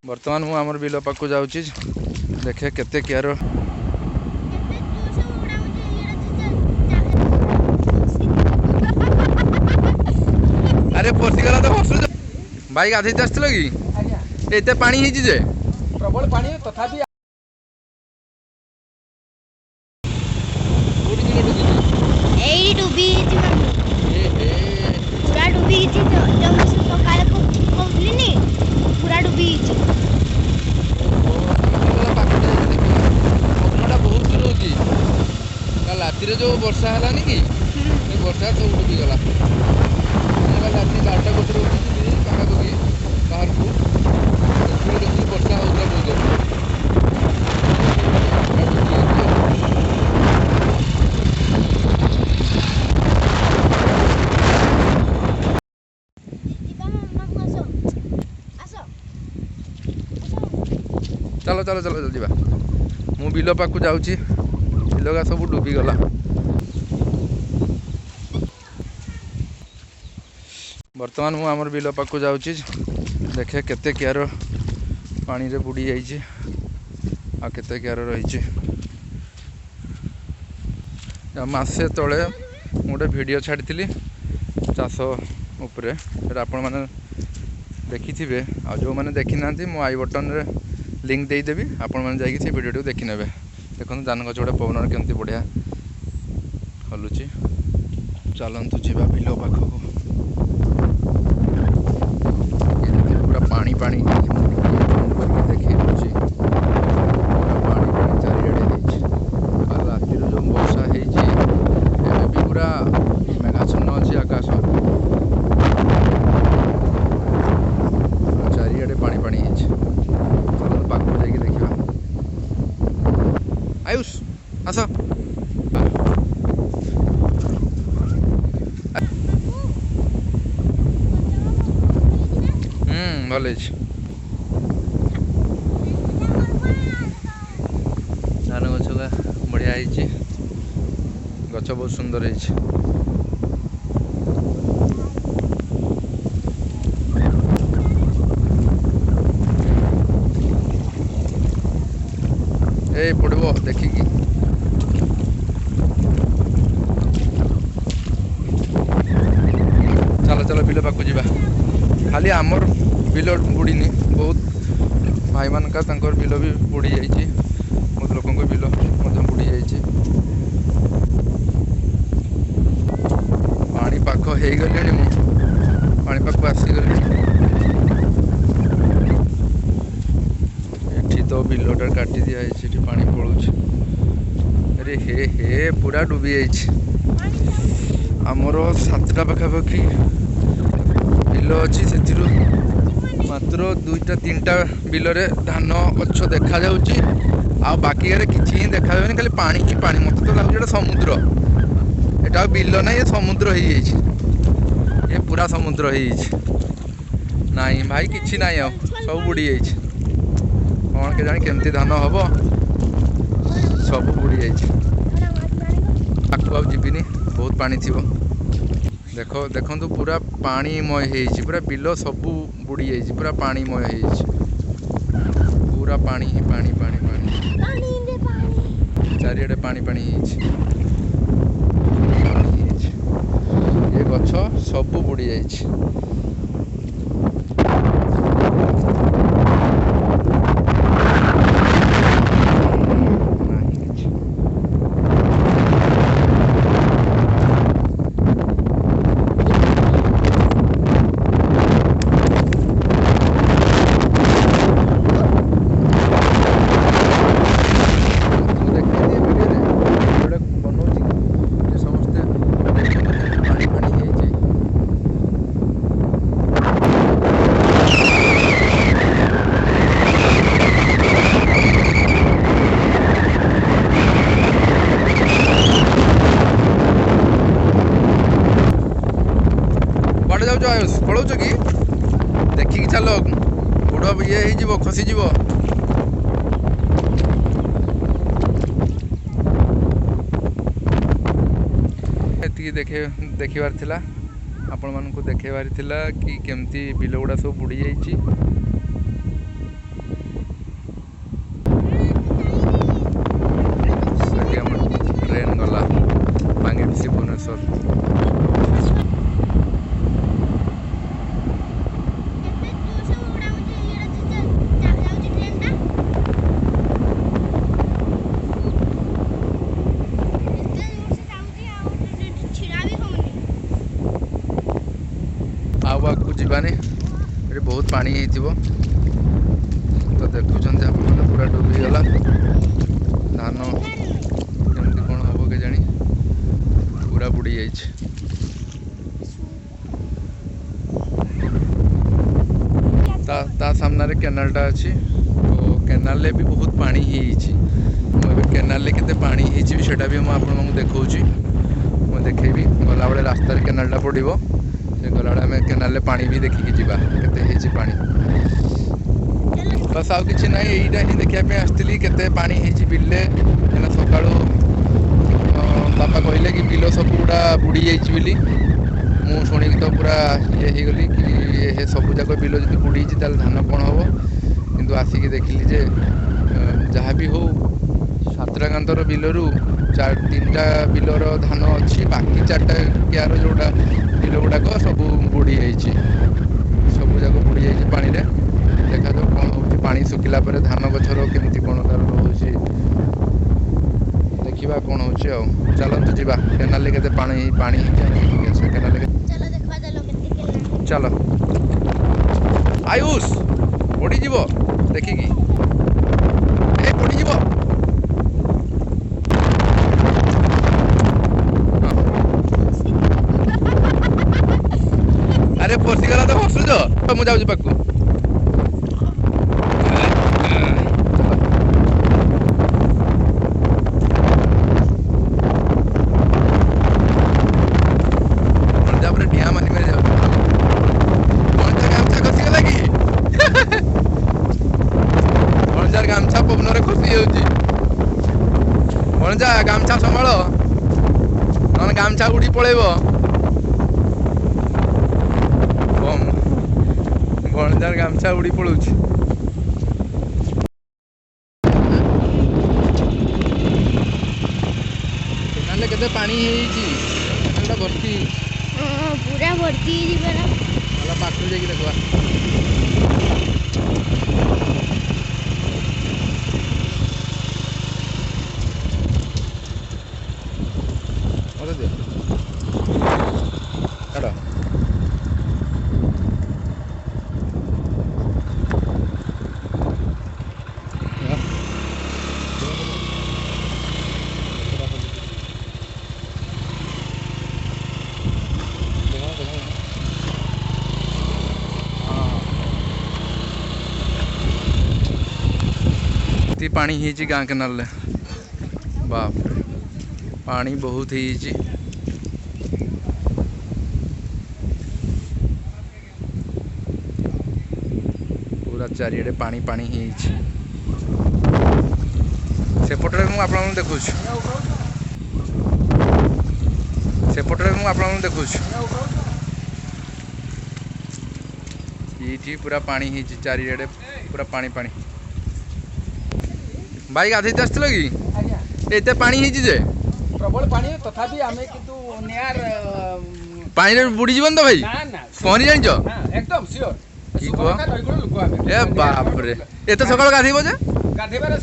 बर्तमान मु आमर बिल पाक जाऊँगी देखे केते कियार अरे पशिगला तो हसु भाई गाधे आसल कि एते पानी ही जे प्रबल पानी तथापि डुबी पूरा डुबी जब सकाल कहली पूरा डुबी बहुत दूर होगी राति जो वर्षा है कि वर्षा सब डुबी गला राति 12टा बजे उठी पाखापाखि बाहर को देखिए वर्षा होगा बहुत चलो चलो चलो चल जा मु बिल पाक जाऊँगी बिलगा सब डुबी गला बर्तमान मु आमर बिल पाक जाऊँगी देखे केते कियार पानी रे बुड़ी जाइए आ केते कियार रही मासे तले गोटे वीडियो छाड़ी चाष उपरे आपण मैंने देखि थे आ जो मैंने देखी ना मो आई बटन रे लिंक देदेवी आपण मैंने जाकि से वीडियो देखी ने देखो धान गछ गोटे पवन केमती बढ़िया हलुची चलतु जा बिल पाखक पूरा पानी पानी देखी पानी पानी चारिड़े राति जो वर्षा हो भी पूरा मेघाच्छन्न अच्छी आकाश चारिड़े पानी पानी पाक जाकि देखा आयुष आस भल धान गछ बढ़िया गछ बहुत सुंदर है ए पड़ो देखिकी चलो चलो बिल पाक जा खाली आमर बिल बुड़ीनी बहुत भाई मान का बिल भी बुड़ी जाइए बहुत लोक बिल बुड़ी जाइए पानी पाख हो गले पानी पाख आसीगली एठी तो बिलटा काटी दिखाई पानी पड़ू अरे हे हे पूरा डूबी आमर 7टा पाखापाखि बिल अच्छी से मात्र 2टा 3टा बिल रे धान गछ देखा जाउची आ बाकी किछि ही देखा जाबनी खाली पानी ही पानी मत तो लागु समुद्र एटा बिल ना ये समुद्र ही ये पूरा समुद्र ही नहीं भाई किछि नहीं आ सब बुड़ी जाइए कौन के जानी केमती धान हम सब बुड़ी जाइए आकु आ जीविनी बहुत पानी थी देखो देखो पूरा पानीमय हो पूरा बिल सब बुड़ी जाइए पूरा पानीमय हो पूरा पानी ही पानी पानी पानी चारिड़े पानी पानी ये गछ सब बुड़ी जाइए पड़ौच कि देखिकी चल गोड़ ये खसीज ଏତିକି ଦେଖିବାର ଥିଲା, ଆପଣମାନଙ୍କୁ ଦେଖେଇବାର ଥିଲା କି କେମିତି ବିଲ ଗୁଡ଼ା ସବୁ ବୁଡ଼ି ଯାଇଛି। ସେଠି ଆମ ଟ୍ରେନ୍ ଗଲା ମାଙ୍ଗେଡିସି ଭୁବନେଶ୍ୱର। ଆଉ ଆଗକୁ ଯିବାନି, ଏଠି ବହୁତ ପାଣି ହେଇଥିବ ତ ଦେଖୁଛନ୍ତି ଆପଣମାନେ, ପୁରା ଡୁବିଗଲା। ଧାନ କେମିତି କ'ଣ ହେବ କେଜାଣି, ପୁରା ବୁଡ଼ି ଯାଇଛି। ତା ସାମ୍ନାରେ କେନାଲଟା ଅଛି, ତ କେନାଲରେ ବି ବହୁତ ପାଣି ହେଇଯାଇଛି। ମୁଁ ଏବେ କେନାଲରେ କେତେ ପାଣି ହେଇଛି ସେଇଟା ବି ମୁଁ ଆପଣଙ୍କୁ ଦେଖାଉଛି, ମୁଁ ଦେଖେଇବି। ଗଲାବେଳେ ରାସ୍ତାରେ କେନାଲଟା ପଡ଼ିବ, ସେ ଗଲାବେଳେ ଆମେ କେନାଲରେ ପାଣି ବି ଦେଖିକି ଯିବା କେତେ ହେଇଛି ପାଣି। ବସ୍ ଆଉ କିଛି ନାହିଁ, ଏଇଟା ହିଁ ଦେଖିବା ପାଇଁ ଆସିଥିଲି କେତେ ପାଣି ହେଇଛି ବିଲରେ। କାହିଁକିନା ସକାଳୁ ବାପା କହିଲେ କି ବିଲ ସବୁ ଗୁଡ଼ା ବୁଡ଼ି ଯାଇଛି ବୋଲି। ମୁଁ ଶୁଣିକି ତ ପୁରା ଇଏ ହେଇଗଲି କି ସବୁ ଯାକ ବିଲ ଯଦି ବୁଡ଼ିଛି ତାହେଲେ ଧାନ କ'ଣ ହେବ। କିନ୍ତୁ ଆସିକି ଦେଖିଲି ଯେ ଯାହା ବି ହଉ ସାତଟାକାନ୍ତର ବିଲରୁ 3ଟା ବିଲର ଧାନ ଅଛି, ବାକି 4ଟା କିଆର ଯେଉଁଟା ବିଲ ଗୁଡ଼ାକ ସବୁ ବୁଡ଼ି ଯାଇଛି, ସବୁ ଯାକ ବୁଡ଼ି ଯାଇଛି ପାଣିରେ। ଦେଖାଯାଉ କ'ଣ ହେଉଛି, ପାଣି ଶୁଖିଲା ପରେ ଧାନ ଗଛର କେମିତି କ'ଣ ତାର ରହୁଛି ଦେଖିବା କ'ଣ ହେଉଛି। ଆଉ ଚାଲନ୍ତୁ ଯିବା, କେନାଲରେ କେତେ ପାଣି ହେଇଛି ଆମେ ଦେଖିକି ଆସିବା। କେନାଲରେ ଚାଲ ଆୟୁଷ ପଡ଼ିଯିବ ଦେଖିକି, ପଡ଼ିଯିବ। ଆରେ ପଶିଗଲା ତ ହସୁଛ, ମୁଁ ଯାଉଛି ପାଖକୁ। ତାପରେ ଡିଆଁ ମାରି ମାରି ଯାଉଛି। ଗାମଛା ଖସିଗଲା କି? ଭଣଜାର ଗାମଛା ପବନରେ ଖସି ଯାଉଛି। ଭଣଜା ଗାମଛା ସମ୍ଭାଳ, ନହେଲେ ଗାମଛା ଉଡ଼ି ପଳେଇବ। ଭଣଜାର ଗାମଛା ଉଡ଼ି ପଳଉଛି। କେନାଲରେ କେତେ ପାଣି ହେଇଯାଇଛି, କେନାଲଟା ଭର୍ତ୍ତି, ପୁରା ଭର୍ତ୍ତି ହେଇଯିବ ନା। ଭଲ ପାଖରୁ ଯାଇକି ଦେଖିବା। ମତେ ଦିଅ କାଢ଼। ପାଣି ହେଇଛି ଗାଁ କେନାଲରେ, ବାପରେ ପାଣି ବହୁତ ହେଇଯାଇଛି। ପୁରା ଚାରିଆଡ଼େ ପାଣି ପାଣି ହେଇଯାଇଛି। ସେପଟରେ ମୁଁ ଆପଣଙ୍କୁ ଦେଖୁଛି, ସେପଟରେ ମୁଁ ଆପଣଙ୍କୁ ଦେଖୁଛି। ଏଇଠି ପୁରା ପାଣି ହେଇଛି, ଚାରିଆଡ଼େ ପୁରା ପାଣି ପାଣି। ଭାଇ ଗାଧେଇତେ ଆସିଥିଲ କି? ଏତେ ପାଣି ହେଇଛି ଯେ ପ୍ରବଳ ପାଣି, ତଥାପି ଆମେ କିନ୍ତୁ ନିଆର ପାଣିରେ ବୁଡ଼ିଯିବନି ତ ଭାଇ? ପହଁରି ଜାଣିଛ? একদম ସିଓର। କି କୁହ? ଲୋକ ଆମେ ଏ ବାପରେ, ଏତେ ସକାଳୁ ଗାଧେଇବ ଯେ? ଗାଧେଇବାରେ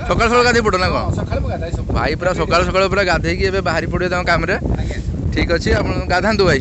ସକାଳୁ ସକାଳୁ ଗାଧେଇ ପଡ ନା କ'ଣ? ସକାଳୁ ମୁଁ ଗାଧାଏ ସବୁ। ଭାଇ ପୁରା ସକାଳୁ ସକାଳୁ ପୁରା ଗାଧେଇକି ଏବେ ବାହାରି ପଡ଼ିବେ ତାଙ୍କ କାମରେ। ଠିକ୍ ଅଛି, ଆପଣ ଗାଧାନ୍ତୁ ଭାଇ।